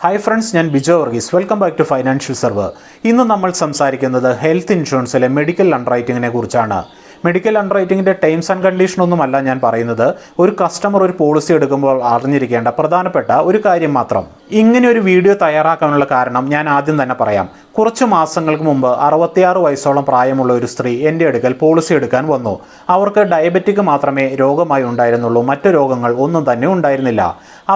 Hi friends, ഞാൻ Bijo Varghese. Welcome back to financial server. ഇന്ന് നമ്മൾ സംസാരിക്കുന്നത് ഹെൽത്ത് ഇൻഷുറൻസിലെ മെഡിക്കൽ അണ്ടർറൈറ്റിങ്ങിനെ കുറിച്ചാണ്. മെഡിക്കൽ അണ്ടർറൈറ്റിങ്ങിൻ്റെ ടേംസ് ആൻഡ് കണ്ടീഷനൊന്നുമല്ല ഞാൻ പറയുന്നത്. ഒരു കസ്റ്റമർ ഒരു പോളിസി എടുക്കുമ്പോൾ അറിഞ്ഞിരിക്കേണ്ട പ്രധാനപ്പെട്ട ഒരു കാര്യം മാത്രം. ഇങ്ങനെ ഒരു വീഡിയോ തയ്യാറാക്കാനുള്ള കാരണം ഞാൻ ആദ്യം തന്നെ പറയാം. കുറച്ച് മാസങ്ങൾക്ക് മുമ്പ് 66 വയസ്സോളം പ്രായമുള്ള ഒരു സ്ത്രീ എൻ്റെ അടുക്കൽ പോളിസി എടുക്കാൻ വന്നു. അവർക്ക് ഡയബറ്റിക് മാത്രമേ രോഗമായി ഉണ്ടായിരുന്നുള്ളൂ, മറ്റു രോഗങ്ങൾ ഒന്നും തന്നെ ഉണ്ടായിരുന്നില്ല.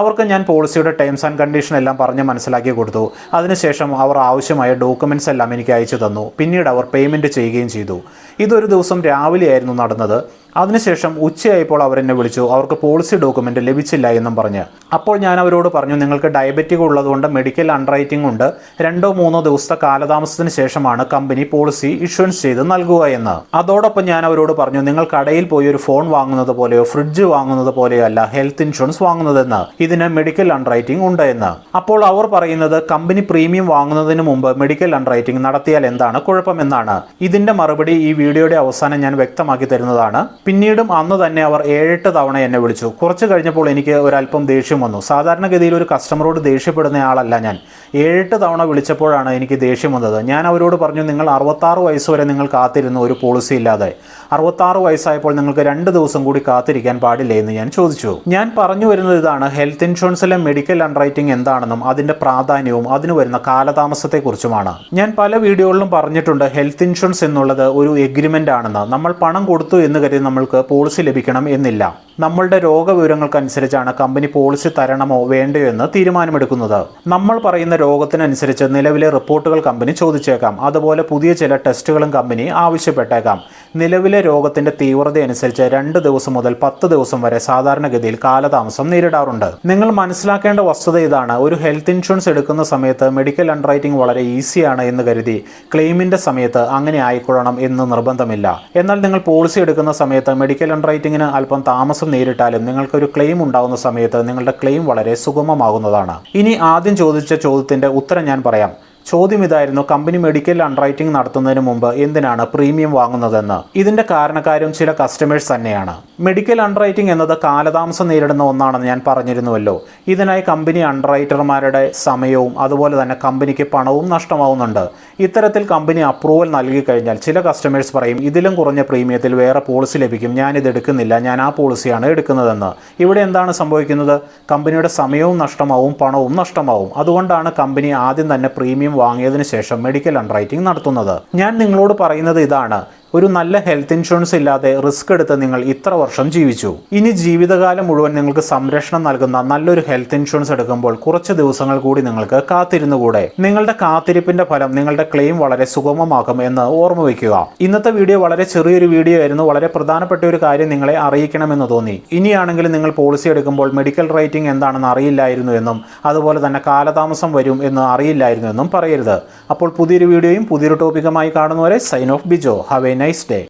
അവർക്ക് ഞാൻ പോളിസിയുടെ ടേംസ് ആൻഡ് കണ്ടീഷൻ എല്ലാം പറഞ്ഞ് മനസ്സിലാക്കി കൊടുത്തു. അതിനുശേഷം അവർ ആവശ്യമായ ഡോക്യുമെൻറ്റ്സ് എല്ലാം എനിക്ക് അയച്ചു തന്നു. പിന്നീട് അവർ പേയ്മെൻറ്റ് ചെയ്യുകയും ചെയ്തു. ഇതൊരു ദിവസം രാവിലെയായിരുന്നു നടന്നത്. അതിനുശേഷം ഉച്ചയായപ്പോൾ അവരെന്നെ വിളിച്ചു. അവർക്ക് പോളിസി ഡോക്യുമെൻ്റ് ലഭിച്ചില്ല എന്നും പറഞ്ഞ്. അപ്പോൾ ഞാൻ അവരോട് പറഞ്ഞു, നിങ്ങൾക്ക് ഡയബറ്റിക് ഉള്ളതുകൊണ്ട് മെഡിക്കൽ അണ്ടർറൈറ്റിംഗ് ഉണ്ട്, 2-3 ദിവസത്തെ കാലതാമസത്തിന് ശേഷമാണ് കമ്പനി പോളിസി ഇഷ്യൂൻസ് ചെയ്ത് നൽകുക എന്ന്. അതോടൊപ്പം ഞാൻ അവരോട് പറഞ്ഞു, നിങ്ങൾ കടയിൽ പോയി ഒരു ഫോൺ വാങ്ങുന്നത് പോലെയോ ഫ്രിഡ്ജ് വാങ്ങുന്നത് പോലെയോ അല്ല ഹെൽത്ത് ഇൻഷുറൻസ് വാങ്ങുന്നതെന്ന്, ഇതിന് മെഡിക്കൽ അണ്ടർറൈറ്റിംഗ് ഉണ്ട് എന്ന്. അപ്പോൾ അവർ പറയുന്നത്, കമ്പനി പ്രീമിയം വാങ്ങുന്നതിന് മുമ്പ് മെഡിക്കൽ അണ്ടർറൈറ്റിംഗ് നടത്തിയാൽ എന്താണ് കുഴപ്പമെന്നാണ്. ഇതിന്റെ മറുപടി ഈ വീഡിയോയുടെ അവസാനം ഞാൻ വ്യക്തമാക്കി തരുന്നതാണ്. പിന്നീടും അന്ന് തന്നെ അവർ 7-8 തവണ എന്നെ വിളിച്ചു. കുറച്ച് കഴിഞ്ഞപ്പോൾ എനിക്ക് ഒരല്പം ദേഷ്യം വന്നു. സാധാരണഗതിയിൽ ഒരു കസ്റ്റമറോട് ദേഷ്യപ്പെടുന്ന ആളല്ല ഞാൻ. 7-8 തവണ വിളിച്ചപ്പോഴാണ് എനിക്ക് ദേഷ്യം വന്നത്. ഞാൻ അവരോട് പറഞ്ഞു, നിങ്ങൾ 66 വയസ്സ് വരെ നിങ്ങൾ കാത്തിരുന്നു ഒരു പോളിസി ഇല്ലാതെ. 66 വയസ്സായപ്പോൾ നിങ്ങൾക്ക് 2 ദിവസം കൂടി കാത്തിരിക്കാൻ പാടില്ലേ എന്ന് ഞാൻ ചോദിച്ചു. ഞാൻ പറഞ്ഞു വരുന്നത് ഇതാണ്, ഹെൽത്ത് ഇൻഷുറൻസിലെ മെഡിക്കൽ അണ്ടർറൈറ്റിംഗ് എന്താണെന്നും അതിന്റെ പ്രാധാന്യവും അതിന് വരുന്ന കാലതാമസത്തെക്കുറിച്ചുമാണ്. ഞാൻ പല വീഡിയോകളിലും പറഞ്ഞിട്ടുണ്ട്, ഹെൽത്ത് ഇൻഷുറൻസ് എന്നുള്ളത് ഒരു എഗ്രിമെന്റ് ആണെന്ന്. നമ്മൾ പണം കൊടുത്തു എന്ന് കരുതി നമ്മൾക്ക് പോളിസി ലഭിക്കണം എന്നില്ല. നമ്മളുടെ രോഗവിവരങ്ങൾക്കനുസരിച്ചാണ് കമ്പനി പോളിസി തരണമോ വേണ്ടയോ എന്ന് തീരുമാനമെടുക്കുന്നത്. നമ്മൾ പറയുന്ന രോഗത്തിനനുസരിച്ച് നിലവിലെ റിപ്പോർട്ടുകൾ കമ്പനി ചോദിച്ചേക്കാം. അതുപോലെ പുതിയ ചില ടെസ്റ്റുകളും കമ്പനി ആവശ്യപ്പെട്ടേക്കാം. നിലവിലെ രോഗത്തിന്റെ തീവ്രത അനുസരിച്ച് 2 ദിവസം മുതൽ 10 ദിവസം വരെ സാധാരണഗതിയിൽ കാലതാമസം നേരിടാറുണ്ട്. നിങ്ങൾ മനസ്സിലാക്കേണ്ട വസ്തുത ഇതാണ്, ഒരു ഹെൽത്ത് ഇൻഷുറൻസ് എടുക്കുന്ന സമയത്ത് മെഡിക്കൽ അണ്ടർറൈറ്റിംഗ് വളരെ ഈസിയാണ് എന്ന് കരുതി ക്ലെയിമിന്റെ സമയത്ത് അങ്ങനെ ആയിക്കൊള്ളണം എന്ന് നിർബന്ധമില്ല. എന്നാൽ നിങ്ങൾ പോളിസി എടുക്കുന്ന സമയത്ത് മെഡിക്കൽ അണ്ടർറൈറ്റിംഗിന് അല്പം താമസം നേരിട്ടാലും നിങ്ങൾക്കൊരു ക്ലെയിം ഉണ്ടാകുന്ന സമയത്ത് നിങ്ങളുടെ ക്ലെയിം വളരെ സുഗമമാകുന്നതാണ്. ഇനി ആദ്യം ചോദിച്ച ചോദ്യത്തിന്റെ ഉത്തരം ഞാൻ പറയാം. ചോദ്യം ഇതായിരുന്നു, കമ്പനി മെഡിക്കൽ അണ്ടർറൈറ്റിംഗ് നടത്തുന്നതിന് മുമ്പ് എന്തിനാണ് പ്രീമിയം വാങ്ങുന്നതെന്ന്. ഇതിന്റെ കാരണക്കാരും ചില കസ്റ്റമേഴ്സ് തന്നെയാണ്. മെഡിക്കൽ അണ്ടർറൈറ്റിംഗ് എന്നത് കാലതാമസം നേരിടുന്ന ഒന്നാണെന്ന് ഞാൻ പറഞ്ഞിരുന്നുവല്ലോ. ഇതിനായി കമ്പനി അണ്ടർറൈറ്റർമാരുടെ സമയവും അതുപോലെ തന്നെ കമ്പനിക്ക് പണവും നഷ്ടമാവുന്നുണ്ട്. ഇത്തരത്തിൽ കമ്പനി അപ്രൂവൽ നൽകി കഴിഞ്ഞാൽ ചില കസ്റ്റമേഴ്സ് പറയും, ഇതിലും കുറഞ്ഞ പ്രീമിയത്തിൽ വേറെ പോളിസി ലഭിക്കും, ഞാനിത് എടുക്കുന്നില്ല, ഞാൻ ആ പോളിസിയാണ് എടുക്കുന്നതെന്ന്. ഇവിടെ എന്താണ് സംഭവിക്കുന്നത്? കമ്പനിയുടെ സമയവും നഷ്ടമാവും, പണവും നഷ്ടമാവും. അതുകൊണ്ടാണ് കമ്പനി ആദ്യം തന്നെ പ്രീമിയം വാങ്ങിയതിനു ശേഷം മെഡിക്കൽ അണ്ടർറൈറ്റിംഗ് നടത്തുന്നത്. ഞാൻ നിങ്ങളോട് പറയുന്നത് ഇതാണ്, ഒരു നല്ല ഹെൽത്ത് ഇൻഷുറൻസ് ഇല്ലാതെ റിസ്ക് എടുത്ത് നിങ്ങൾ ഇത്ര വർഷം ജീവിച്ചു. ഇനി ജീവിതകാലം മുഴുവൻ നിങ്ങൾക്ക് സംരക്ഷണം നൽകുന്ന നല്ലൊരു ഹെൽത്ത് ഇൻഷുറൻസ് എടുക്കുമ്പോൾ കുറച്ച് ദിവസങ്ങൾ കൂടി നിങ്ങൾക്ക് കാത്തിരുന്നുകൂടെ? നിങ്ങളുടെ കാത്തിരിപ്പിന്റെ ഫലം നിങ്ങളുടെ ക്ലെയിം വളരെ സുഗമമാക്കും എന്ന് ഓർമ്മ വയ്ക്കുക. ഇന്നത്തെ വീഡിയോ വളരെ ചെറിയൊരു വീഡിയോ ആയിരുന്നു. വളരെ പ്രധാനപ്പെട്ട ഒരു കാര്യം നിങ്ങളെ അറിയിക്കണമെന്ന് തോന്നി. ഇനിയാണെങ്കിലും നിങ്ങൾ പോളിസി എടുക്കുമ്പോൾ മെഡിക്കൽ റേറ്റിംഗ് എന്താണെന്ന് അറിയില്ലായിരുന്നു എന്നും അതുപോലെ തന്നെ കാലതാമസം വരും എന്ന് അറിയില്ലായിരുന്നു എന്നും പറയരുത്. അപ്പോൾ പുതിയൊരു വീഡിയോയും പുതിയൊരു ടോപ്പിക്കുമായി കാണുന്നവരെ sign off Bijo. Have a nice day.